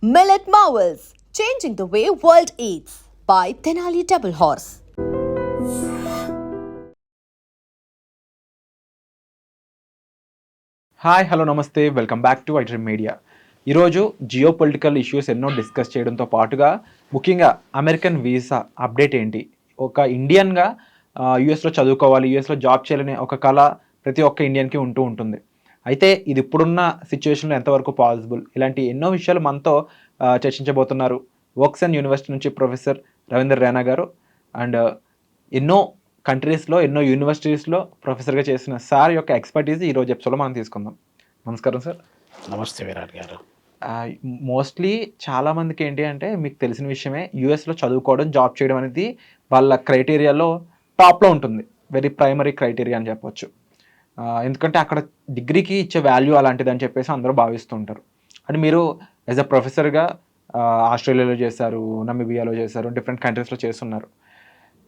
Millet Marvels, changing the way world eats by Tenali Double Horse. Hi hello నమస్తే welcome back to iDream media. ఈరోజు geopolitical issues ఎన్నో discuss చేయడంతో పాటుగా ముఖ్యంగా American visa update ఏంటి, ఒక ఇండియన్గా యూఎస్లో చదువుకోవాలి, యూఎస్లో జాబ్ చేయాలనే ఒక కళ ప్రతి ఒక్క ఇండియన్కి ఉంటూ ఉంటుంది. అయితే ఇది ఇప్పుడున్న సిచ్యువేషన్లో ఎంతవరకు పాసిబుల్, ఇలాంటి ఎన్నో విషయాలు మనతో చర్చించబోతున్నారు వోక్సన్ యూనివర్సిటీ నుంచి ప్రొఫెసర్ రవీందర్ రైనా గారు. అండ్ ఎన్నో కంట్రీస్లో ఎన్నో యూనివర్సిటీస్లో ప్రొఫెసర్గా చేసిన సార్ యొక్క ఎక్స్పర్టీస్ ఈరోజు ఎపిసోడ్లో మనం తీసుకుందాం. నమస్కారం సార్. నమస్తే విరాట్ గారు. మోస్ట్లీ చాలామందికి ఏంటి అంటే మీకు తెలిసిన విషయమే, యూఎస్లో చదువుకోవడం జాబ్ చేయడం అనేది వాళ్ళ క్రైటీరియాలో టాప్లో ఉంటుంది, వెరీ ప్రైమరీ క్రైటీరియా అని చెప్పొచ్చు. ఎందుకంటే అక్కడ డిగ్రీకి ఇచ్చే వాల్యూ అలాంటిది అని చెప్పేసి అందరూ భావిస్తుంటారు. అండ్ మీరు యాజ్ అ ప్రొఫెసర్గా ఆస్ట్రేలియాలో చేశారు, నమీబియాలో చేశారు, డిఫరెంట్ కంట్రీస్లో చేస్తున్నారు.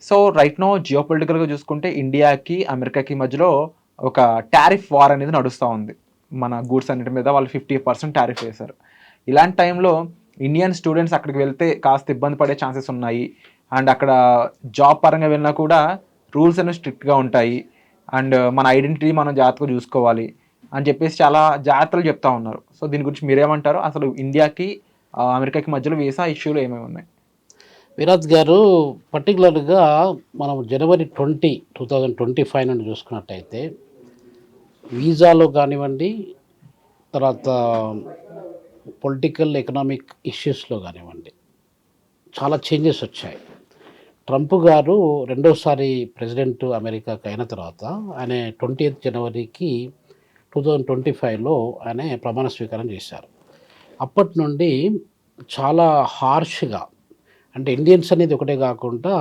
సో రైట్ నో జియో పొలిటికల్గా చూసుకుంటే ఇండియాకి అమెరికాకి మధ్యలో ఒక టారిఫ్ వార్ అనేది నడుస్తూ ఉంది. మన గూడ్స్ అన్నిటి మీద వాళ్ళు 50% టారిఫ్ వేశారు. ఇలాంటి టైంలో ఇండియన్ స్టూడెంట్స్ అక్కడికి వెళ్తే కాస్త ఇబ్బంది పడే ఛాన్సెస్ ఉన్నాయి. అండ్ అక్కడ జాబ్ పరంగా వెళ్ళినా కూడా రూల్స్ అనేవి స్ట్రిక్ట్గా ఉంటాయి. అండ్ మన ఐడెంటిటీ మనం జాగ్రత్తగా చూసుకోవాలి అని చెప్పేసి చాలా జాగ్రత్తలు చెప్తా ఉన్నారు. సో దీని గురించి మీరేమంటారు? అసలు ఇండియాకి అమెరికాకి మధ్యలో వీసా ఇష్యూలు ఏమేమి ఉన్నాయి? విరాట్ గారు, పర్టికులర్గా మనం జనవరి 2025 నుండి చూసుకున్నట్టయితే వీసాలో కానివ్వండి, తర్వాత పొలిటికల్ ఎకనామిక్ ఇష్యూస్లో కానివ్వండి చాలా చేంజెస్ వచ్చాయి. ట్రంప్ గారు రెండోసారి ప్రెసిడెంట్ అమెరికాకి అయిన తర్వాత ఆయన 20th జనవరికి 2025లో ఆయన ప్రమాణ స్వీకారం చేశారు. అప్పటి నుండి చాలా హార్ష్గా, అంటే ఇండియన్స్ అనేది ఒకటే కాకుండా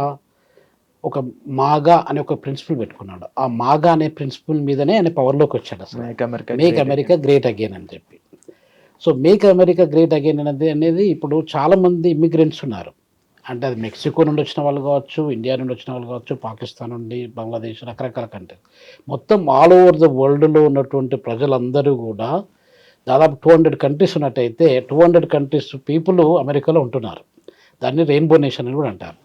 ఒక మాగా అనే ఒక ప్రిన్సిపల్ పెట్టుకున్నాడు. ఆ మాగా అనే ప్రిన్సిపల్ మీదనే ఆయన పవర్లోకి వచ్చాడు. అసలు మేక్ అమెరికా గ్రేట్ అగైన్ అని చెప్పి. So make America great again అనేది ఇప్పుడు చాలామంది ఇమ్మిగ్రెంట్స్ ఉన్నారు. అంటే అది మెక్సికో నుండి వచ్చిన వాళ్ళు కావచ్చు, ఇండియా నుండి వచ్చిన వాళ్ళు కావచ్చు, పాకిస్తాన్ నుండి, బంగ్లాదేశ్, రకరకాల కంట్రీ, మొత్తం ఆల్ ఓవర్ ద వరల్డ్లో ఉన్నటువంటి ప్రజలందరూ కూడా దాదాపు 200 కంట్రీస్ ఉన్నట్టయితే 200 కంట్రీస్ పీపుల్ అమెరికాలో ఉంటున్నారు. దాన్ని రెయిన్బో నేషన్ అని కూడా అంటారు.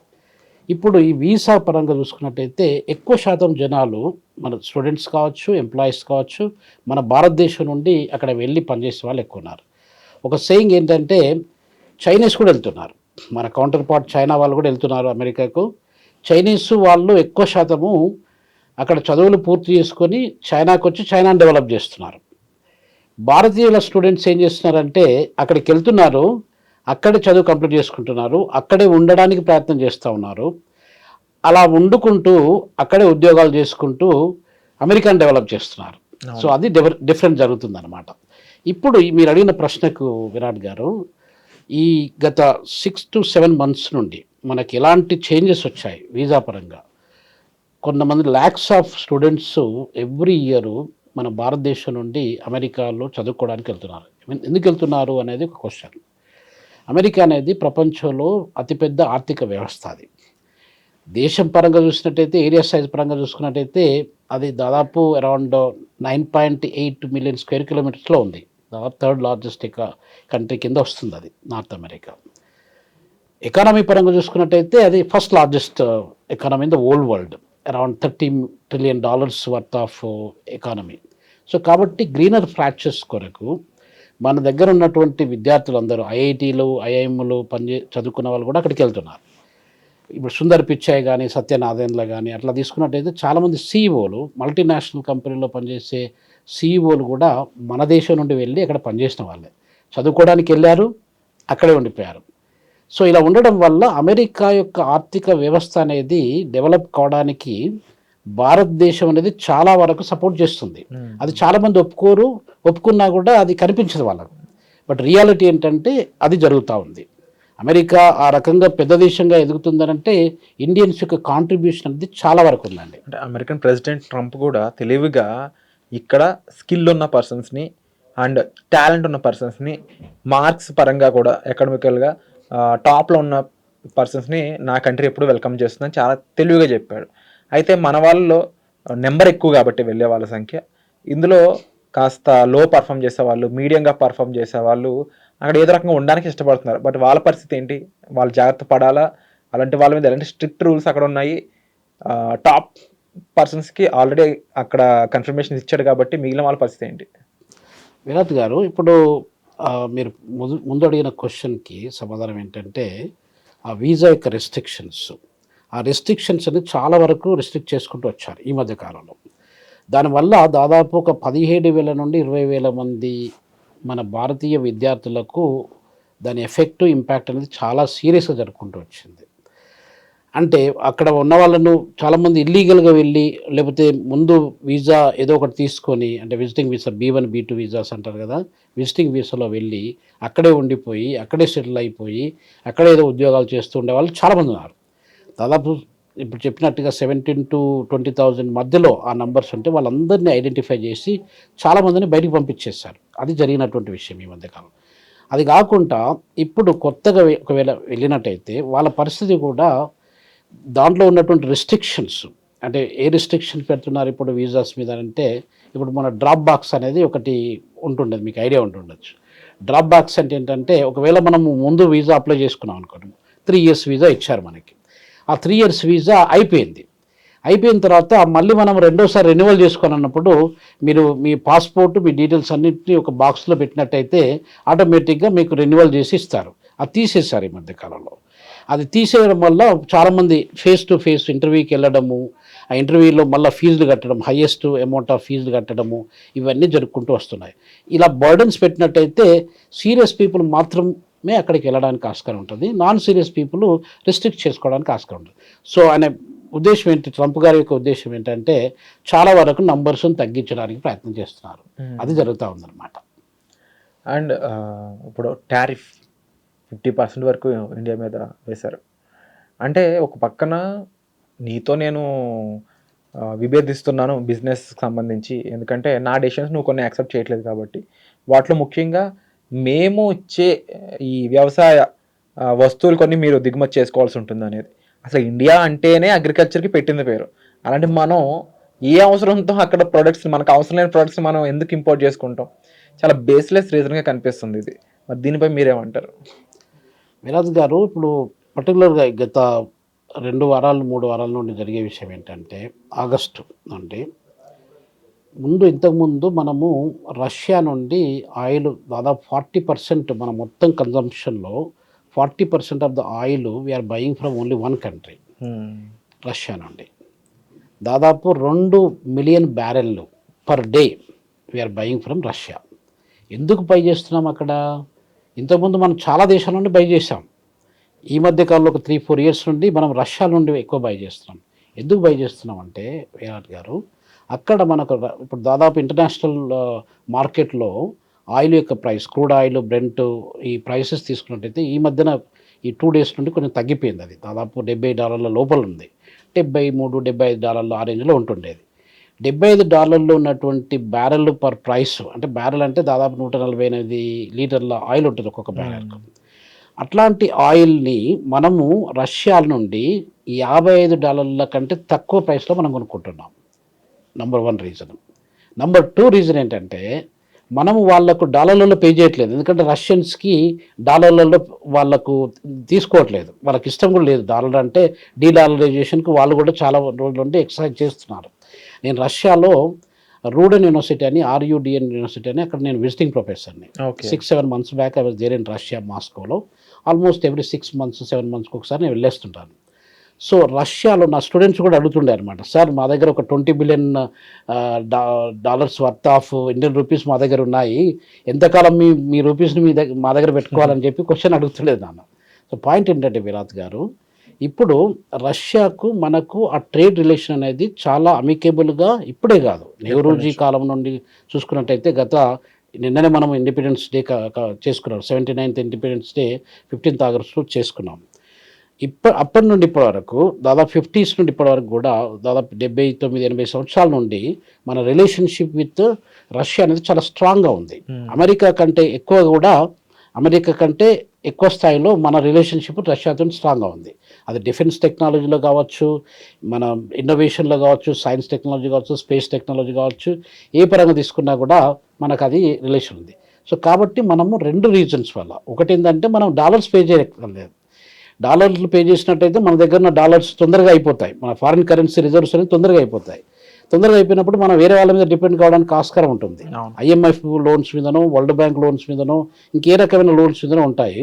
ఇప్పుడు ఈ వీసా పరంగా చూసుకున్నట్టయితే ఎక్కువ శాతం జనాలు మన స్టూడెంట్స్ కావచ్చు, ఎంప్లాయీస్ కావచ్చు, మన భారతదేశం నుండి అక్కడ వెళ్ళి పనిచేసే వాళ్ళు ఎక్కువ ఉన్నారు. ఒక సేయింగ్ ఏంటంటే చైనీస్ కూడా వెళ్తున్నారు, మన కౌంటర్ పార్ట్ చైనా వాళ్ళు కూడా వెళ్తున్నారు అమెరికాకు. చైనీస్ వాళ్ళు ఎక్కువ శాతము అక్కడ చదువులు పూర్తి చేసుకొని చైనాకు వచ్చి చైనాని డెవలప్ చేస్తున్నారు. భారతీయుల స్టూడెంట్స్ ఏం చేస్తున్నారంటే అక్కడికి వెళ్తున్నారు, అక్కడే చదువు కంప్లీట్ చేసుకుంటున్నారు, అక్కడే ఉండడానికి ప్రయత్నం చేస్తూ ఉన్నారు. అలా వండుకుంటూ అక్కడే ఉద్యోగాలు చేసుకుంటూ అమెరికాని డెవలప్ చేస్తున్నారు. సో అది డిఫరెంట్ జరుగుతుందన్నమాట. ఇప్పుడు మీరు అడిగిన ప్రశ్నకు విరాట్ గారు, ఈ గత 6 to 7 months నుండి మనకి ఎలాంటి చేంజెస్ వచ్చాయి వీసా పరంగా. కొంతమంది lakhs of students every year మన భారతదేశం నుండి అమెరికాలో చదువుకోవడానికి వెళ్తున్నారు. ఎందుకు వెళ్తున్నారు అనేది ఒక క్వశ్చన్. అమెరికా అనేది ప్రపంచంలో అతిపెద్ద ఆర్థిక వ్యవస్థ. అది దేశం పరంగా చూసినట్టయితే, ఏరియా సైజ్ పరంగా చూసుకున్నట్టయితే అది దాదాపు అరౌండ్ 9.8 million square kilometers ఉంది. దాదాపు 3rd largest కంట్రీ కింద వస్తుంది అది నార్త్ అమెరికా. ఎకానమీ పరంగా చూసుకున్నట్టయితే అది 1st largest economy in the old world, around $30 trillion worth of economy. So కాబట్టి గ్రీనర్ ఫ్రాక్చర్స్ కొరకు మన దగ్గర ఉన్నటువంటి విద్యార్థులందరూ ఐఐటీలు, ఐఐఎంలు చదువుకున్న వాళ్ళు కూడా అక్కడికి వెళ్తున్నారు. ఇప్పుడు సుందర్ పిచాయ్ కానీ, సత్యనారాయణల కానీ అట్లా తీసుకున్నట్టయితే చాలామంది సీఈఓలు, మల్టీనేషనల్ కంపెనీలో పనిచేసే సీఈఓలు కూడా మన దేశం నుండి వెళ్ళి అక్కడ పనిచేసిన వాళ్ళే, చదువుకోవడానికి వెళ్ళారు, అక్కడే ఉండిపోయారు. సో ఇలా ఉండడం వల్ల అమెరికా యొక్క ఆర్థిక వ్యవస్థ అనేది డెవలప్ కావడానికి భారతదేశం అనేది చాలా వరకు సపోర్ట్ చేస్తుంది. అది చాలామంది ఒప్పుకున్నా కూడా అది కనిపించదు వాళ్ళకు. బట్ రియాలిటీ ఏంటంటే అది జరుగుతూ ఉంది. అమెరికా ఆ రకంగా పెద్ద దేశంగా ఎదుగుతుందనంటే ఇండియన్స్ యొక్క కాంట్రిబ్యూషన్ అనేది చాలా వరకు ఉందండి. అంటే అమెరికన్ ప్రెసిడెంట్ ట్రంప్ కూడా తెలివిగా ఇక్కడ స్కిల్ ఉన్న పర్సన్స్ని అండ్ టాలెంట్ ఉన్న పర్సన్స్ని మార్క్స్ పరంగా కూడా ఎకడమికల్గా టాప్లో ఉన్న పర్సన్స్ని నా కంట్రీ ఎప్పుడు వెల్కమ్ చేస్తుందని చాలా తెలివిగా చెప్పాడు. అయితే మన వాళ్ళలో నెంబర్ ఎక్కువ కాబట్టి వెళ్ళే వాళ్ళ సంఖ్య, ఇందులో కాస్త లో పర్ఫామ్ చేసేవాళ్ళు, మీడియంగా పర్ఫామ్ చేసేవాళ్ళు అక్కడ ఏదో రకంగా ఉండడానికి ఇష్టపడుతున్నారు. బట్ వాళ్ళ పరిస్థితి ఏంటి? వాళ్ళు జాగ్రత్త పడాలా? అలాంటి వాళ్ళ మీద ఎలాంటి స్ట్రిక్ట్ రూల్స్ అక్కడ ఉన్నాయి? టాప్ పర్సన్స్కి ఆల్రెడీ అక్కడ కన్ఫర్మేషన్ ఇచ్చాడు కాబట్టి మిగిలిన వాళ్ళ పరిస్థితి ఏంటి? విరాట్ గారు, ఇప్పుడు మీరు ముందు అడిగిన క్వశ్చన్కి సమాధానం ఏంటంటే, ఆ వీసా యొక్క రెస్ట్రిక్షన్స్, ఆ రెస్ట్రిక్షన్స్ అనేది చాలా వరకు రెస్ట్రిక్ట్ చేసుకుంటూ వచ్చారు ఈ మధ్య కాలంలో. దానివల్ల దాదాపు ఒక 17,000 నుండి 20,000 మంది మన భారతీయ విద్యార్థులకు దాని ఎఫెక్ట్, ఇంపాక్ట్ అనేది చాలా సీరియస్గా జరుపుకుంటూ వచ్చింది. అంటే అక్కడ ఉన్న వాళ్ళను చాలామంది ఇల్లీగల్గా వెళ్ళి, లేకపోతే ముందు వీసా ఏదో ఒకటి తీసుకొని, అంటే visiting visa B1 B2 visas అంటారు కదా, విజిటింగ్ వీసాలో వెళ్ళి అక్కడే ఉండిపోయి, అక్కడే సెటిల్ అయిపోయి, అక్కడే ఏదో ఉద్యోగాలు చేస్తూ ఉండే వాళ్ళు చాలామంది ఉన్నారు. దాదాపు ఇప్పుడు చెప్పినట్టుగా 17,000 to 20,000 మధ్యలో ఆ నంబర్స్ ఉంటే వాళ్ళందరినీ ఐడెంటిఫై చేసి చాలామందిని బయటికి పంపించేశారు. అది జరిగినటువంటి విషయం ఈ మధ్యకాలం. అది కాకుండా ఇప్పుడు కొత్తగా ఒకవేళ వెళ్ళినట్టయితే వాళ్ళ పరిస్థితి కూడా, దాంట్లో ఉన్నటువంటి రెస్ట్రిక్షన్స్, అంటే ఏ రిస్ట్రిక్షన్స్ పెడుతున్నారు ఇప్పుడు వీసాస్ మీద అంటే, ఇప్పుడు మన డ్రాప్ బాక్స్ అనేది ఒకటి ఉంటుండేది, మీకు ఐడియా ఉంటుండొచ్చు. డ్రాప్ బాక్స్ అంటే ఏంటంటే, ఒకవేళ మనము ముందు వీసా అప్లై చేసుకున్నాం అనుకోండి, 3 years వీసా ఇచ్చారు మనకి. ఆ 3 years వీసా అయిపోయింది. అయిపోయిన తర్వాత మళ్ళీ మనం రెండోసారి రెన్యువల్ చేసుకోవాలన్నప్పుడు మీరు మీ పాస్పోర్ట్, మీ డీటెయిల్స్ అన్నింటినీ ఒక బాక్స్లో పెట్టినట్టయితే ఆటోమేటిక్గా మీకు రెన్యువల్ చేసి ఇస్తారు. అది తీసేశారు ఈ మధ్యకాలంలో. అది తీసేయడం వల్ల చాలామంది ఫేస్ టు ఫేస్ ఇంటర్వ్యూకి వెళ్ళడము, ఆ ఇంటర్వ్యూలో మళ్ళీ ఫీజులు కట్టడం, హయ్యెస్ట్ అమౌంట్ ఆఫ్ ఫీజులు కట్టడము, ఇవన్నీ జరుపుకుంటూ వస్తున్నాయి. ఇలా బర్డన్స్ పెట్టినట్టయితే సీరియస్ పీపుల్ మాత్రమే అక్కడికి వెళ్ళడానికి ఆస్కారం ఉంటుంది, నాన్ సీరియస్ పీపుల్ రిస్ట్రిక్ట్ చేసుకోవడానికి ఆస్కారం ఉంటుంది. సో ఆయన ఉద్దేశం ఏంటి, ట్రంప్ గారి యొక్క ఉద్దేశం ఏంటంటే చాలా వరకు నంబర్స్ని తగ్గించడానికి ప్రయత్నం చేస్తున్నారు. అది జరుగుతూ ఉందన్నమాట. అండ్ ఇప్పుడు టారిఫ్ 50% వరకు ఇండియా మీద వేశారు. అంటే ఒక పక్కన నీతో నేను విభేదిస్తున్నాను బిజినెస్కి సంబంధించి, ఎందుకంటే నా డెసిషన్స్ నువ్వు కొన్ని యాక్సెప్ట్ చేయట్లేదు కాబట్టి. వాటిలో ముఖ్యంగా మేము ఇచ్చే ఈ వ్యవసాయ వస్తువులు కొన్ని మీరు దిగుమతి చేసుకోవాల్సి ఉంటుంది అనేది. అసలు ఇండియా అంటేనే అగ్రికల్చర్కి పెట్టింది పేరు. అలాంటి మనం ఏ అవసరంతో అక్కడ ప్రొడక్ట్స్, మనకు అవసరం లేని ప్రొడక్ట్స్ మనం ఎందుకు ఇంపోర్ట్ చేసుకుంటాం? చాలా బేస్లెస్ రీజన్గా కనిపిస్తుంది ఇది. మరి దీనిపై మీరేమంటారు? విరాజ్ గారు, ఇప్పుడు పర్టికులర్గా గత 2 వారాలు 3 వారాల నుండి జరిగే విషయం ఏంటంటే, ఆగస్టు నుండి ఇంతకుముందు మనము రష్యా నుండి ఆయిల్ దాదాపు 40%, మన మొత్తం కన్జంప్షన్లో 40% of the oil we are buying from only 1 country, Russia నుండి. దాదాపు 2 million barrels per day we are buying from Russia. ఎందుకు బై చేస్తున్నాం అక్కడ? ఇంతకుముందు మనం చాలా దేశాల నుండి బై చేసాం. ఈ మధ్య కాలంలో ఒక 3-4 years నుండి మనం రష్యా నుండి ఎక్కువ బై చేస్తున్నాం. ఎందుకు బై చేస్తున్నాం అంటే విరాట్ గారు, అక్కడ మనకు ఇప్పుడు దాదాపు ఇంటర్నేషనల్ మార్కెట్లో ఆయిల్ యొక్క ప్రైస్, క్రూడ్ ఆయిల్, బ్రెంట్, ఈ ప్రైసెస్ తీసుకున్నట్టయితే ఈ మధ్యన ఈ 2 days నుండి కొంచెం తగ్గిపోయింది. అది దాదాపు $70 లోపల ఉంది. $73-75 ఆ రేంజ్లో ఉంటుండేది. $75 ఉన్నటువంటి బ్యారెల్ పర్ ప్రైస్, అంటే బ్యారెల్ అంటే దాదాపు 148 లీటర్ల ఆయిల్ ఉంటుంది ఒక్కొక్క బ్యారెల్కు. అట్లాంటి ఆయిల్ని మనము రష్యా నుండి $55 కంటే తక్కువ ప్రైస్లో మనం కొనుక్కుంటున్నాం. Number 1 reason. నంబర్ 2 రీజన్ ఏంటంటే, మనము వాళ్ళకు డాలర్లలో పే చేయట్లేదు. ఎందుకంటే రష్యన్స్కి డాలర్లలో వాళ్ళకు తీసుకోవట్లేదు, వాళ్ళకి ఇష్టం కూడా లేదు. డాలర్ అంటే డీడాలరైజేషన్కి వాళ్ళు కూడా చాలా రోజుల నుండి ఎక్సర్సైజ్ చేస్తున్నారు. నేను రష్యాలో రూడెన్ యూనివర్సిటీ అని, RUDN యూనివర్సిటీ అని, అక్కడ నేను విజిటింగ్ ప్రొఫెసర్ని. 6-7 months back I was there in Russia, మాస్కోలో. ఆల్మోస్ట్ ఎవ్రీ 6 months 7 monthsకి ఒకసారి నేను వెళ్ళేస్తుంటాను. సో రష్యాలో నా స్టూడెంట్స్ కూడా అడుగుతుండే అనమాట, సార్ మా దగ్గర ఒక $20 billion worth of Indian rupees మా దగ్గర ఉన్నాయి, ఎంతకాలం మీ రూపీస్ని మా దగ్గర పెట్టుకోవాలని చెప్పి క్వశ్చన్ అడుగుతుండేది నాన్న. సో పాయింట్ ఏంటంటే విరాట్ గారు, ఇప్పుడు రష్యాకు మనకు ఆ ట్రేడ్ రిలేషన్ అనేది చాలా అమికేబుల్గా ఇప్పుడే కాదు, నెహ్రూజీ కాలం నుండి చూసుకున్నట్టయితే నిన్ననే మనం ఇండిపెండెన్స్ డే చేసుకున్నాం. 79th independence day 15th August చేసుకున్నాం. అప్పటి నుండి ఇప్పటి వరకు దాదాపు 50s నుండి ఇప్పటి వరకు కూడా దాదాపు 79-80 సంవత్సరాల నుండి మన రిలేషన్షిప్ విత్ రష్యా అనేది చాలా స్ట్రాంగ్గా ఉంది. అమెరికా కంటే ఎక్కువ స్థాయిలో మన రిలేషన్షిప్ రష్యాతో స్ట్రాంగ్గా ఉంది. అది డిఫెన్స్ టెక్నాలజీలో కావచ్చు, మన ఇన్నోవేషన్లో కావచ్చు, సైన్స్ టెక్నాలజీ కావచ్చు, స్పేస్ టెక్నాలజీ కావచ్చు, ఏ పరంగా తీసుకున్నా కూడా మనకు అది రిలేషన్ ఉంది. సో కాబట్టి మనము 2 రీజన్స్ వల్ల, ఒకటి ఏంటంటే మనం డాలర్స్ పే చేయలేదు. డాలర్లు పే చేసినట్టయితే మన దగ్గర ఉన్న డాలర్స్ తొందరగా అయిపోతాయి, మన ఫారిన్ కరెన్సీ రిజర్వ్స్ అనేది తొందరగా అయిపోతాయి. తొందరగా అయిపోయినప్పుడు మనం వేరే వాళ్ళ మీద డిపెండ్ కావడానికి ఆస్కారం ఉంటుంది. IMF లోన్స్ మీదనో, వరల్డ్ బ్యాంక్ లోన్స్ మీదనో, ఇంకే రకమైన లోన్స్ మీదనో ఉంటాయి.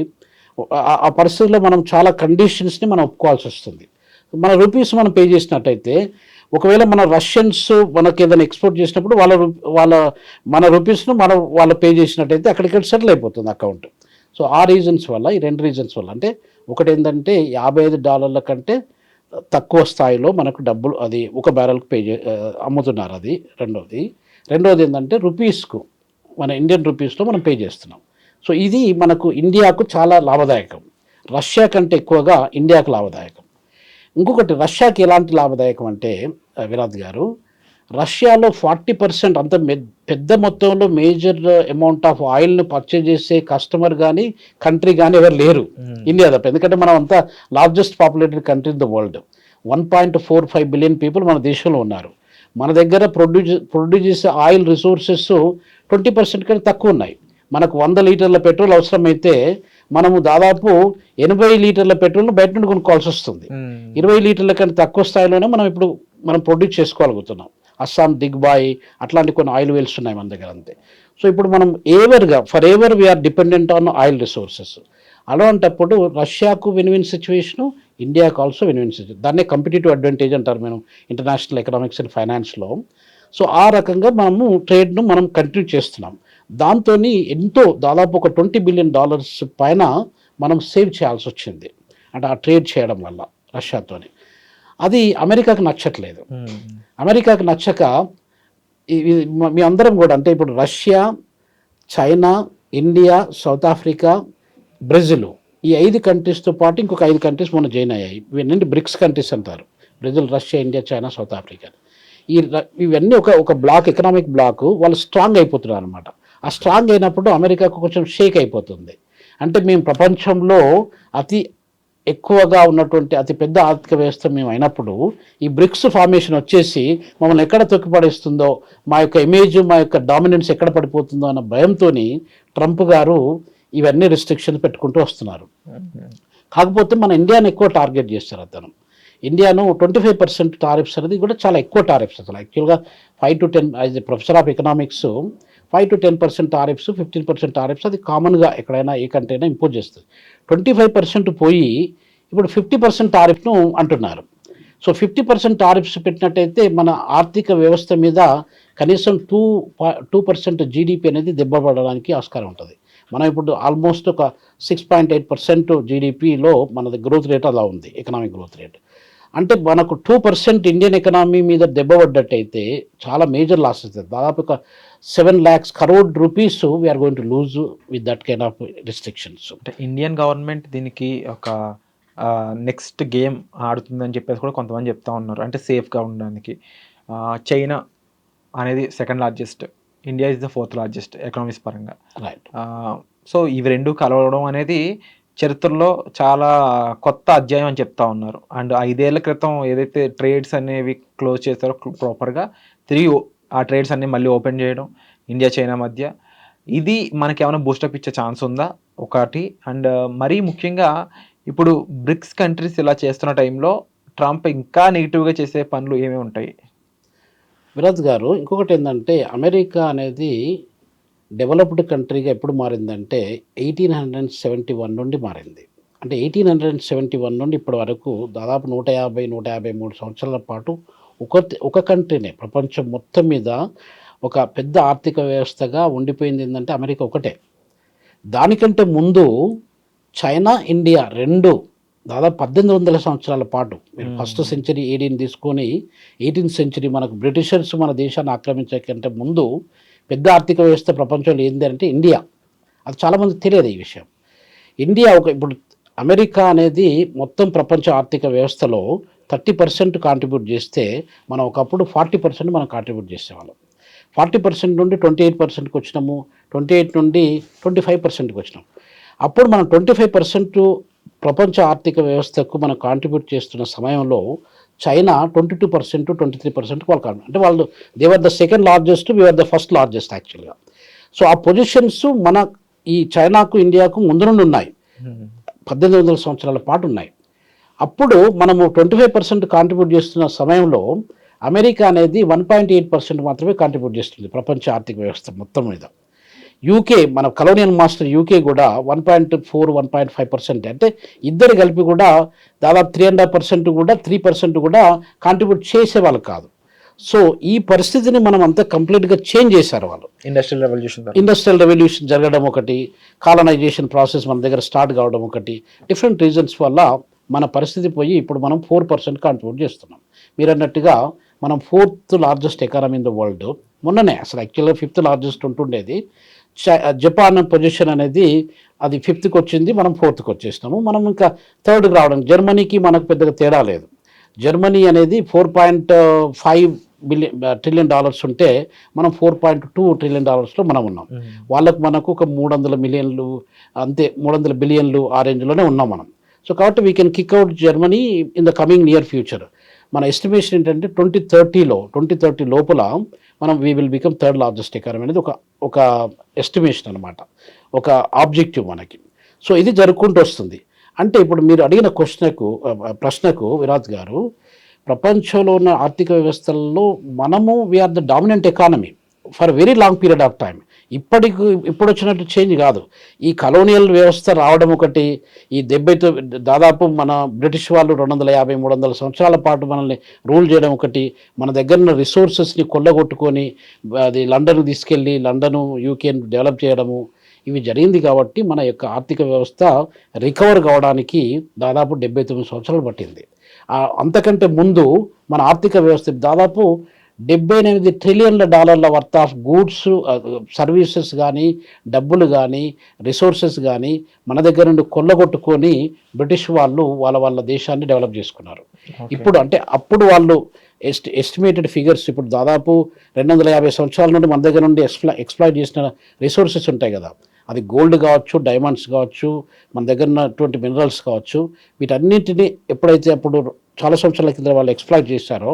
ఆ పరిస్థితుల్లో మనం చాలా కండిషన్స్ని మనం ఒప్పుకోవాల్సి వస్తుంది. మన రూపీస్ మనం పే చేసినట్టయితే, ఒకవేళ మన రష్యన్స్ మనకి ఏదైనా ఎక్స్పోర్ట్ చేసినప్పుడు మన రూపీస్ను వాళ్ళు పే చేసినట్టయితే అక్కడికి సెటిల్ అయిపోతుంది అకౌంట్. సో ఆ రీజన్స్ వల్ల, ఈ 2 రీజన్స్ వల్ల, అంటే ఒకటి ఏంటంటే $55 కంటే తక్కువ స్థాయిలో మనకు డబ్బులు అది ఒక బ్యారెల్కి అమ్ముతున్నారు, అది రెండోది ఏంటంటే రూపీస్కు, మన ఇండియన్ రూపీస్లో మనం పే చేస్తున్నాం. సో ఇది మనకు ఇండియాకు చాలా లాభదాయకం, రష్యా కంటే ఎక్కువగా ఇండియాకు లాభదాయకం. ఇంకొకటి రష్యాకి ఎలాంటి లాభదాయకం అంటే విరాట్ గారు, రష్యాలో 40% అంత పెద్ద మొత్తంలో మేజర్ అమౌంట్ ఆఫ్ ఆయిల్ని పర్చేజ్ చేసే కస్టమర్ కానీ కంట్రీ కానీ ఎవరు లేరు ఇండియా తప్ప. ఎందుకంటే మనం అంతా largest populated country in the world, 1.45 billion people మన దేశంలో ఉన్నారు. మన దగ్గర ప్రొడ్యూస్ చేసే ఆయిల్ రిసోర్సెస్ 20% కంటే తక్కువ ఉన్నాయి. మనకు 100 లీటర్ల పెట్రోల్ అవసరమైతే మనము దాదాపు 80 లీటర్ల పెట్రోల్ను బయట నుండి కొనుక్కోవాల్సి వస్తుంది. 20 లీటర్ల కంటే తక్కువ స్థాయిలోనే మనం ప్రొడ్యూస్ చేసుకోగలుగుతున్నాం. అస్సాం, దిగ్బాయ్ అట్లాంటి కొన్ని ఆయిల్ వెల్స్ ఉన్నాయి మన దగ్గర, అంతే. సో ఇప్పుడు మనం forever we are dependent on oil resources. అలాంటప్పుడు రష్యాకు విన్ సిచ్యువేషను, ఇండియాకు ఆల్సో విన్ సిచ్యువేషన్. దాన్నే కంపిటేటివ్ అడ్వాంటేజ్ అంటారు మనం ఇంటర్నేషనల్ ఎకనామిక్స్ అండ్ ఫైనాన్స్లో. సో ఆ రకంగా మనము ట్రేడ్ను మనం కంటిన్యూ చేస్తున్నాం. దాంతో దాదాపు ఒక $20 బిలియన్ పైన మనం సేవ్ చేయాల్సి వచ్చింది, అంటే ఆ ట్రేడ్ చేయడం వల్ల రష్యాతోని. అది అమెరికాకు నచ్చట్లేదు. అమెరికాకు నచ్చక మీ అందరం కూడా, అంటే ఇప్పుడు Russia, China, India, south Africa, Brazil, ఈ 5 కంట్రీస్తో పాటు ఇంకొక 5 కంట్రీస్ మొన్న జాయిన్ అయ్యాయి. ఇవన్నీ బ్రిక్స్ కంట్రీస్ అంటారు, Brazil, Russia, India, China, south Africa. ఇవన్నీ ఒక బ్లాక్, ఎకనామిక్ బ్లాక్. వాళ్ళు స్ట్రాంగ్ అయిపోతున్నారు అనమాట. ఆ స్ట్రాంగ్ అయినప్పుడు అమెరికాకు కొంచెం షేక్ అయిపోతుంది. అంటే మేము ప్రపంచంలో అతి ఎక్కువగా ఉన్నటువంటి అతి పెద్ద ఆర్థిక వ్యవస్థ మేము అయినప్పుడు ఈ బ్రిక్స్ ఫార్మేషన్ వచ్చేసి మమ్మల్ని ఎక్కడ తొక్కిపడేస్తుందో, మా యొక్క ఇమేజ్, మా యొక్క డామినెన్స్ ఎక్కడ పడిపోతుందో అన్న భయంతో ట్రంప్ గారు ఇవన్నీ రిస్ట్రిక్షన్స్ పెట్టుకుంటూ వస్తున్నారు. కాకపోతే మన ఇండియాను ఎక్కువ టార్గెట్ చేస్తారు అతను. ఇండియాను 25% టారిఫ్స్ అనేది కూడా చాలా ఎక్కువ టారిఫ్స్. అసలు యాక్చువల్గా 5 to 10 as a professor of economics 5 to 10% tariffs, 15% tariffs అది కామన్గా ఎక్కడైనా ఏ కంట్రీ అయినా ఇంపోజ్ చేస్తుంది. 25% పోయి ఇప్పుడు 50% టారిఫ్ను అంటున్నారు. సో 50% టారిఫ్స్ పెట్టినట్టయితే మన ఆర్థిక వ్యవస్థ మీద కనీసం 2% జీడిపి అనేది దెబ్బపడడానికి ఆస్కారం ఉంటుంది. మనం ఇప్పుడు ఆల్మోస్ట్ ఒక 6.8% జీడిపిలో మన గ్రోత్ రేట్ అలా ఉంది, ఎకనామిక్ గ్రోత్ రేట్. అంటే మనకు 2% ఇండియన్ ఎకనామీ మీద దెబ్బపడ్డట్టయితే చాలా మేజర్ లాస్ అవుతుంది. దాదాపు ఒక 7 lakhs crore rupees we are going to lose with that kind of restrictions. అంటే ఇండియన్ గవర్నమెంట్ దీనికి ఒక నెక్స్ట్ గేమ్ ఆడుతుందని చెప్పేసి కూడా కొంతమంది చెప్తా ఉన్నారు, అంటే సేఫ్గా ఉండడానికి. చైనా అనేది 2nd largest, India is the 4th largest economics పరంగా. రైట్. సో ఇవి 2 కలవడం అనేది చరిత్రలో చాలా కొత్త అధ్యాయం అని చెప్తా ఉన్నారు. అండ్ 5 ఏళ్ల క్రితం ఏదైతే ట్రేడ్స్ అనేవి క్లోజ్ చేస్తారో ప్రాపర్గా తిరిగి ఆ ట్రేడ్స్ అన్ని మళ్ళీ ఓపెన్ చేయడం ఇండియా, చైనా మధ్య, ఇది మనకి ఏమైనా బూస్టప్ ఇచ్చే ఛాన్స్ ఉందా ఒకటి? అండ్ మరీ ముఖ్యంగా ఇప్పుడు బ్రిక్స్ కంట్రీస్ ఇలా చేస్తున్న టైంలో ట్రంప్ ఇంకా నెగిటివ్గా చేసే పనులు ఏమేమి ఉంటాయి? విరాజ్ గారు, ఇంకొకటి ఏంటంటే అమెరికా అనేది డెవలప్డ్ కంట్రీగా ఎప్పుడు మారిందంటే 1871 నుండి మారింది. అంటే 1871 నుండి ఇప్పటి వరకు దాదాపు 153 సంవత్సరాల పాటు ఒక కంట్రీనే ప్రపంచం మొత్తం మీద ఒక పెద్ద ఆర్థిక వ్యవస్థగా ఉండిపోయింది. ఏంటంటే అమెరికా ఒకటే. దానికంటే ముందు చైనా, ఇండియా 2 దాదాపు 1800 సంవత్సరాల పాటు, మీరు ఫస్ట్ సెంచరీ ఏడీని తీసుకొని 18th century మనకు బ్రిటిషర్స్ మన దేశాన్ని ఆక్రమించే కంటే ముందు పెద్ద ఆర్థిక వ్యవస్థ ప్రపంచంలో ఏంటి అంటే ఇండియా. అది చాలామందికి తెలియదు ఈ విషయం. ఇండియా ఇప్పుడు అమెరికా అనేది మొత్తం ప్రపంచ ఆర్థిక వ్యవస్థలో 30% కాంట్రిబ్యూట్ చేస్తే మనం ఒకప్పుడు 40% మనం కాంట్రిబ్యూట్ చేసేవాళ్ళం. 40% నుండి 28%కి వచ్చినాము, 28 నుండి 25%కి వచ్చినాం. అప్పుడు మనం 25% ప్రపంచ ఆర్థిక వ్యవస్థకు మనం కాంట్రిబ్యూట్ చేస్తున్న సమయంలో చైనా 22%, 23% వాళ్ళు అంటే వాళ్ళు they were 2nd largest, we are 1st largest యాక్చువల్గా. సో ఆ పొజిషన్స్ మన ఈ చైనాకు ఇండియాకు ముందు నుండి ఉన్నాయి, 1800 సంవత్సరాల పాటు ఉన్నాయి. అప్పుడు మనము 25% కాంట్రిబ్యూట్ చేస్తున్న సమయంలో అమెరికా అనేది 1.8% మాత్రమే కాంట్రిబ్యూట్ చేస్తుంది ప్రపంచ ఆర్థిక వ్యవస్థ మొత్తం మీద. యూకే, మన కలోనియల్ మాస్టర్ యూకే కూడా 1.4, 1.5%, అంటే ఇద్దరు కలిపి కూడా దాదాపు 3.5% కూడా 3% కూడా కాంట్రిబ్యూట్ చేసేవాళ్ళు కాదు. సో ఈ పరిస్థితిని మనం అంతా కంప్లీట్గా చేంజ్ చేశారు వాళ్ళు. ఇండస్ట్రియల్ రెవల్యూషన్ జరగడం ఒకటి, కాలనైజేషన్ ప్రాసెస్ మన దగ్గర స్టార్ట్ కావడం ఒకటి, డిఫరెంట్ రీజన్స్ వల్ల మన పరిస్థితి పోయి ఇప్పుడు మనం 4% కాంట్రిబ్యూట్ చేస్తున్నాం. మీరు అన్నట్టుగా మనం 4th largest economy in the world. మొన్ననే అసలు యాక్చువల్గా 5th లార్జెస్ట్ ఉంటుండేది. జపాన్ పొజిషన్ అనేది అది 5th వచ్చింది, మనం 4th వచ్చేసినాము. మనం ఇంకా 3rd రావడం, జర్మనీకి మనకు పెద్దగా తేడా లేదు. జర్మనీ అనేది $4.5 ట్రిలియన్ ఉంటే మనం $4.2 ట్రిలియన్ మనం ఉన్నాం. వాళ్ళకు మనకు ఒక 300 మిలియన్లు, అంతే 300 బిలియన్లు ఆ రేంజ్లోనే ఉన్నాం మనం. సో కాబట్టి we can kick out Germany in the coming near future. మన ఎస్టిమేషన్ ఏంటంటే 2030 లోపల మనం we will become 3rd largest economy అనేది ఒక ఎస్టిమేషన్ అనమాట, ఒక ఆబ్జెక్టివ్ మనకి. సో ఇది జరుపుకుంటూ వస్తుంది. అంటే ఇప్పుడు మీరు అడిగిన ప్రశ్నకు విరాట్ గారు, ప్రపంచంలో ఉన్న ఆర్థిక వ్యవస్థల్లో మనము we are the dominant economy for very long period of time. ఇప్పుడు వచ్చినట్టు చేంజ్ కాదు. ఈ కలోనియల్ వ్యవస్థ రావడం ఒకటి, ఈ దాదాపు మన బ్రిటిష్ వాళ్ళు 250-300 సంవత్సరాల పాటు మనల్ని రూల్ చేయడం ఒకటి, మన దగ్గర ఉన్న రిసోర్సెస్ని కొల్లగొట్టుకొని అది లండన్కు తీసుకెళ్ళి లండను యూకేని డెవలప్ చేయడము, ఇవి జరిగింది. కాబట్టి మన యొక్క ఆర్థిక వ్యవస్థ రికవర్ కావడానికి దాదాపు 79 సంవత్సరాలు పట్టింది. అంతకంటే ముందు మన ఆర్థిక వ్యవస్థ దాదాపు $78 ట్రిలియన్ల వర్త్ ఆఫ్ గూడ్స్, సర్వీసెస్ కానీ, డబ్బులు కానీ, రిసోర్సెస్ కానీ మన దగ్గర నుండి కొల్లగొట్టుకొని బ్రిటిష్ వాళ్ళు వాళ్ళ దేశాన్ని డెవలప్ చేసుకున్నారు. ఇప్పుడు అంటే అప్పుడు వాళ్ళు ఎస్టిమేటెడ్ ఫిగర్స్, ఇప్పుడు దాదాపు 250 సంవత్సరాల నుండి మన దగ్గర నుండి ఎక్స్ప్లాయిట్ చేసిన రిసోర్సెస్ ఉంటాయి కదా, అది గోల్డ్ కావచ్చు, డైమండ్స్ కావచ్చు, మన దగ్గర ఉన్నటువంటి మినరల్స్ కావచ్చు, వీటన్నింటినీ ఎప్పుడైతే అప్పుడు చాలా సంవత్సరాల కింద వాళ్ళు ఎక్స్ప్లాయిట్ చేశారో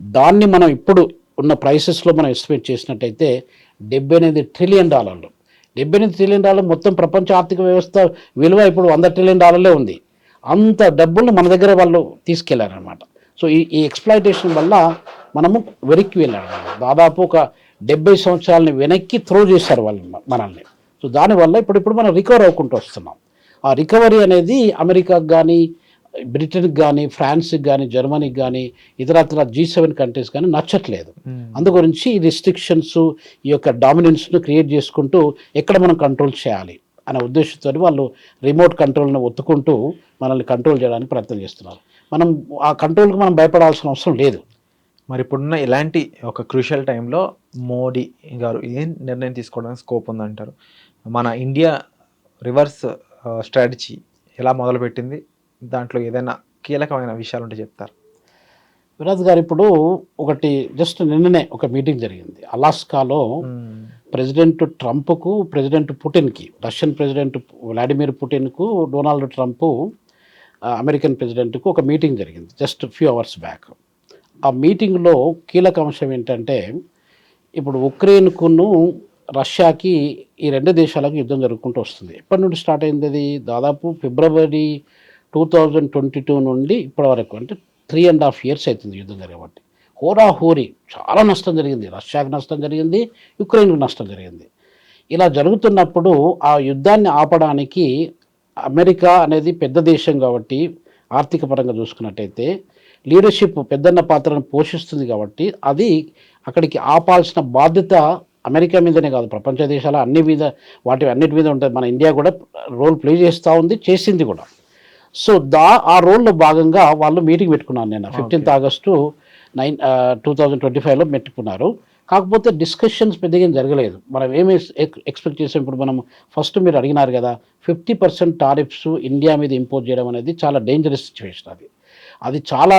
దాన్ని మనం ఇప్పుడు ఉన్న ప్రైసెస్లో మనం ఎస్టిమేట్ చేసినట్టయితే $78 ట్రిలియన్. $78 ట్రిలియన్ మొత్తం ప్రపంచ ఆర్థిక వ్యవస్థ విలువ ఇప్పుడు $100 ట్రిలియన్ ఉంది. అంత డబ్బులు మన దగ్గర వాళ్ళు తీసుకెళ్లారనమాట. సో ఈ ఎక్స్ప్లాయిటేషన్ వల్ల మనము వెనక్కి వెళ్ళాము. దాదాపు ఒక 70 సంవత్సరాలని వెనక్కి త్రో చేశారు వాళ్ళు మనల్ని. సో దానివల్ల ఇప్పుడు మనం రికవర్ అవ్వకుంటూ వస్తున్నాం. ఆ రికవరీ అనేది అమెరికాకు కానీ, బ్రిటన్కి కానీ, ఫ్రాన్స్కి కానీ, జర్మనీకి కానీ, ఇతరత్ర G7 కంట్రీస్ కానీ నచ్చట్లేదు. అందుగురించి ఈ రిస్ట్రిక్షన్స్, ఈ యొక్క డామినెన్స్ను క్రియేట్ చేసుకుంటూ ఎక్కడ మనం కంట్రోల్ చేయాలి అనే ఉద్దేశంతో వాళ్ళు రిమోట్ కంట్రోల్ని ఒత్తుకుంటూ మనల్ని కంట్రోల్ చేయడానికి ప్రయత్నం చేస్తున్నారు. మనం ఆ కంట్రోల్కి మనం భయపడాల్సిన అవసరం లేదు. మరి ఇప్పుడున్న ఇలాంటి ఒక క్రూషియల్ టైంలో మోడీ గారు ఏం నిర్ణయం తీసుకోవడానికి స్కోప్ ఉందంటారు? మన ఇండియా రివర్స్ స్ట్రాటజీ ఎలా మొదలుపెట్టింది, దాంట్లో ఏదైనా కీలకమైన విషయాలు ఉంటే చెప్తారు? విరాజ్ గారు, ఇప్పుడు ఒకటి జస్ట్ నిన్ననే ఒక మీటింగ్ జరిగింది అలాస్కాలో. ప్రెసిడెంట్ ట్రంప్కు, ప్రెసిడెంట్ పుటిన్కి, రష్యన్ ప్రెసిడెంట్ వ్లాడిమిర్ పుటిన్కు, డొనాల్డ్ ట్రంప్ అమెరికన్ ప్రెసిడెంట్కు ఒక మీటింగ్ జరిగింది జస్ట్ ఫ్యూ అవర్స్ బ్యాక్. ఆ మీటింగ్లో కీలక అంశం ఏంటంటే, ఇప్పుడు ఉక్రెయిన్కును రష్యాకి, ఈ రెండు దేశాలకు యుద్ధం జరుగుకుంటూ వస్తుంది. ఎప్పటి నుండి స్టార్ట్ అయింది అది? దాదాపు ఫిబ్రవరి 2022 నుండి ఇప్పటి వరకు, అంటే 3.5 years అవుతుంది యుద్ధం జరగబట్టి. హోరాహోరీ చాలా నష్టం జరిగింది. రష్యాకి నష్టం జరిగింది, యుక్రెయిన్కు నష్టం జరిగింది. ఇలా జరుగుతున్నప్పుడు ఆ యుద్ధాన్ని ఆపడానికి అమెరికా అనేది పెద్ద దేశం కాబట్టి, ఆర్థిక పరంగా చూసుకున్నట్టయితే లీడర్షిప్ పెద్దన్న పాత్రను పోషిస్తుంది కాబట్టి, అది అక్కడికి ఆపాల్సిన బాధ్యత అమెరికా మీదనే కాదు, ప్రపంచ దేశాల అన్నిటి మీద ఉంటుంది. మన ఇండియా కూడా రోల్ ప్లే చేస్తూ ఉంది, చేసింది కూడా. సో ఆ రోల్లో భాగంగా వాళ్ళు మీటింగ్ పెట్టుకున్నారు నిన్న 15th August 2025లో పెట్టుకున్నారు. కాకపోతే డిస్కషన్స్ పెద్దగా జరగలేదు. మనం ఏమి ఎక్స్పెక్ట్ చేసాం? ఇప్పుడు మనం ఫస్ట్ మీరు అడిగినారు కదా, 50% టారిఫ్స్ ఇండియా మీద ఇంపోజ్ చేయడం అనేది చాలా డేంజరస్ సిచ్యువేషన్. అది చాలా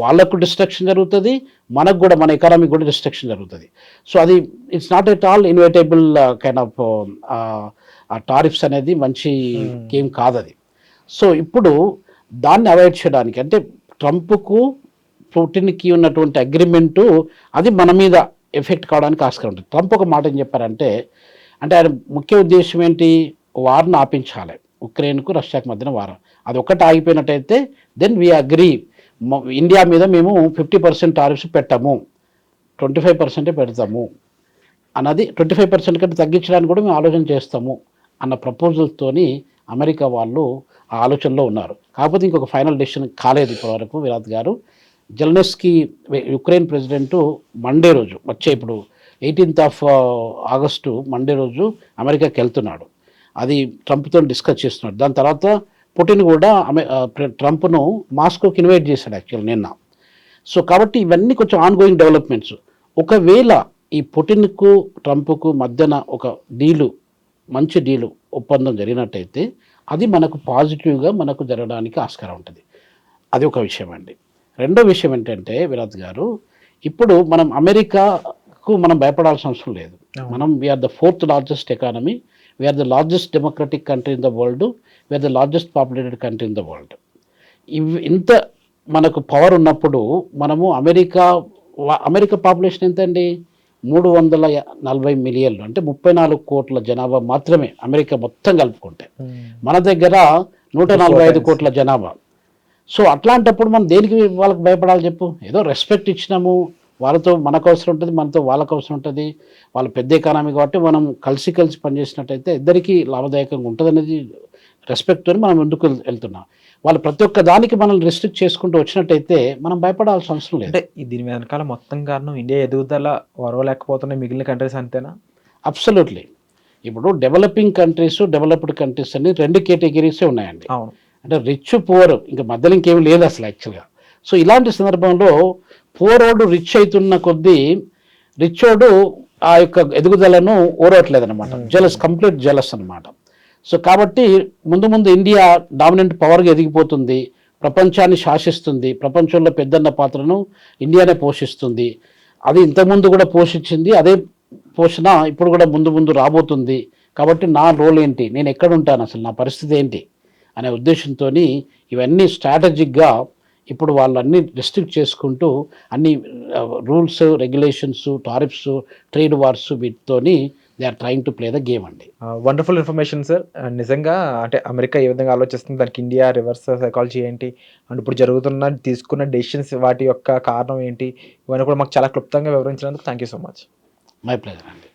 వాళ్ళకు డిస్ట్రక్షన్ జరుగుతుంది, మనకు కూడా, మన ఎకానమీ కూడా డిస్ట్రక్షన్ జరుగుతుంది. సో అది it's not at all inevitable kind of ఆ టారిఫ్స్ అనేది మంచి గేమ్ కాదు అది. సో ఇప్పుడు దాన్ని అవాయిడ్ చేయడానికి, అంటే ట్రంప్కు పుటిన్కి ఉన్నటువంటి అగ్రిమెంటు అది మన మీద ఎఫెక్ట్ కావడానికి ఆస్కారం ఉంటుంది. ట్రంప్ ఒక మాట ఏం చెప్పారంటే, అంటే ఆయన ముఖ్య ఉద్దేశం ఏంటి, వార్ను ఆపించాలి, ఉక్రెయిన్కు రష్యాకు మధ్యన వారం. అది ఒక్కటి ఆగిపోయినట్టయితే దెన్ వీ అగ్రీ, ఇండియా మీద మేము 50% టారిఫ్స్ పెట్టము, 25% పెడతాము అన్నది, 25% కంటే తగ్గించడానికి కూడా మేము ఆలోచన చేస్తాము అన్న ప్రపోజల్తోని అమెరికా వాళ్ళు ఆ ఆలోచనలో ఉన్నారు. కాకపోతే ఇంకొక ఫైనల్ డెసిషన్ కాలేదు ఇప్పటివరకు విరాట్ గారు. జెలెన్స్కీ యుక్రెయిన్ ప్రెసిడెంట్ మండే రోజు, వచ్చే ఇప్పుడు 18th ఆగస్టు మండే రోజు అమెరికాకి వెళ్తున్నాడు. అది ట్రంప్తో డిస్కస్ చేస్తున్నాడు. దాని తర్వాత పుటిన్ కూడా ట్రంప్ను మాస్కోకి ఇన్వైట్ చేశాడు యాక్చువల్ నిన్న. సో కాబట్టి ఇవన్నీ కొంచెం ఆన్ గోయింగ్ డెవలప్మెంట్స్. ఒకవేళ ఈ పుటిన్కు ట్రంప్కు మధ్యన ఒక మంచి డీలు ఒప్పందం జరిగినట్టయితే అది మనకు పాజిటివ్గా మనకు జరగడానికి ఆస్కారం ఉంటుంది. అది ఒక విషయం అండి. రెండో విషయం ఏంటంటే విరాట్ గారు, ఇప్పుడు మనం అమెరికాకు మనం భయపడాల్సిన అవసరం లేదు. మనం we are the 4th largest economy, we are the largest democratic country in the world, we are the largest populated country in the world. ఇంత మనకు పవర్ ఉన్నప్పుడు మనము అమెరికా పాపులేషన్ ఎంత అండి, 340 మిలియన్లు, అంటే 34 కోట్ల జనాభా మాత్రమే అమెరికా మొత్తం కలుపుకుంటే. మన దగ్గర 145 కోట్ల జనాభా. సో అట్లాంటప్పుడు మనం దేనికి వాళ్ళకి భయపడాలి చెప్పు? ఏదో రెస్పెక్ట్ ఇచ్చినాము, వాళ్ళతో మనకు అవసరం ఉంటుంది, మనతో వాళ్ళకు అవసరం ఉంటుంది. వాళ్ళ పెద్ద ఎకానమీ కాబట్టి మనం కలిసి పనిచేసినట్టయితే ఇద్దరికీ లాభదాయకంగా ఉంటుంది అనేది రెస్పెక్ట్తో మనం ముందుకు వెళ్తున్నాం. వాళ్ళు ప్రతి ఒక్క దానికి మనల్ని రెస్ట్రిక్ట్ చేసుకుంటూ వచ్చినట్టయితే మనం భయపడాల్సిన అవసరం లేదు. అంటే దీని వెనకాల మొత్తం కారణం ఇండియా ఎదుగుదల వరవలేకపోతున్నాయి మిగిలిన కంట్రీస్ అంతేనా? అబ్సల్యూట్లీ. ఇప్పుడు డెవలపింగ్ కంట్రీస్, డెవలప్డ్ కంట్రీస్ అని 2 కేటగిరీసే ఉన్నాయండి. అవును. అంటే రిచ్ పువర్, ఇంకా మధ్యలో ఇంకేమి లేదు అసలు యాక్చువల్గా. సో ఇలాంటి సందర్భంలో పూరోడు రిచ్ అవుతున్న కొద్దీ రిచ్చోడు ఆ యొక్క ఎదుగుదలను ఓరవట్లేదు అనమాట. కంప్లీట్ జెలస్ అనమాట. సో కాబట్టి ముందు ఇండియా డామినెంట్ పవర్గా ఎదిగిపోతుంది, ప్రపంచాన్ని శాసిస్తుంది, ప్రపంచంలో పెద్దన్న పాత్రను ఇండియానే పోషిస్తుంది. అది ఇంతకుముందు కూడా పోషించింది, అదే పోషణ ఇప్పుడు కూడా ముందు రాబోతుంది. కాబట్టి నా రోల్ ఏంటి, నేను ఎక్కడ ఉంటాను, అసలు నా పరిస్థితి ఏంటి అనే ఉద్దేశంతో ఇవన్నీ స్ట్రాటజిక్గా ఇప్పుడు వాళ్ళన్నీ రెస్ట్రిక్ట్ చేసుకుంటూ అన్ని rules, regulations, tariffs, trade wars వీటితోని they are trying to play the game అండి. Wonderful information sir. నిజంగా అంటే అమెరికా ఏ విధంగా ఆలోచిస్తుంది, దానికి ఇండియా రివర్స్ సైకాలజీ ఏంటి, అండ్ ఇప్పుడు తీసుకున్న డెసిషన్స్ వాటి యొక్క కారణం ఏంటి, ఇవన్నీ కూడా మాకు చాలా క్లుప్తంగా వివరించినందుకు thank you so much. My pleasure అండి.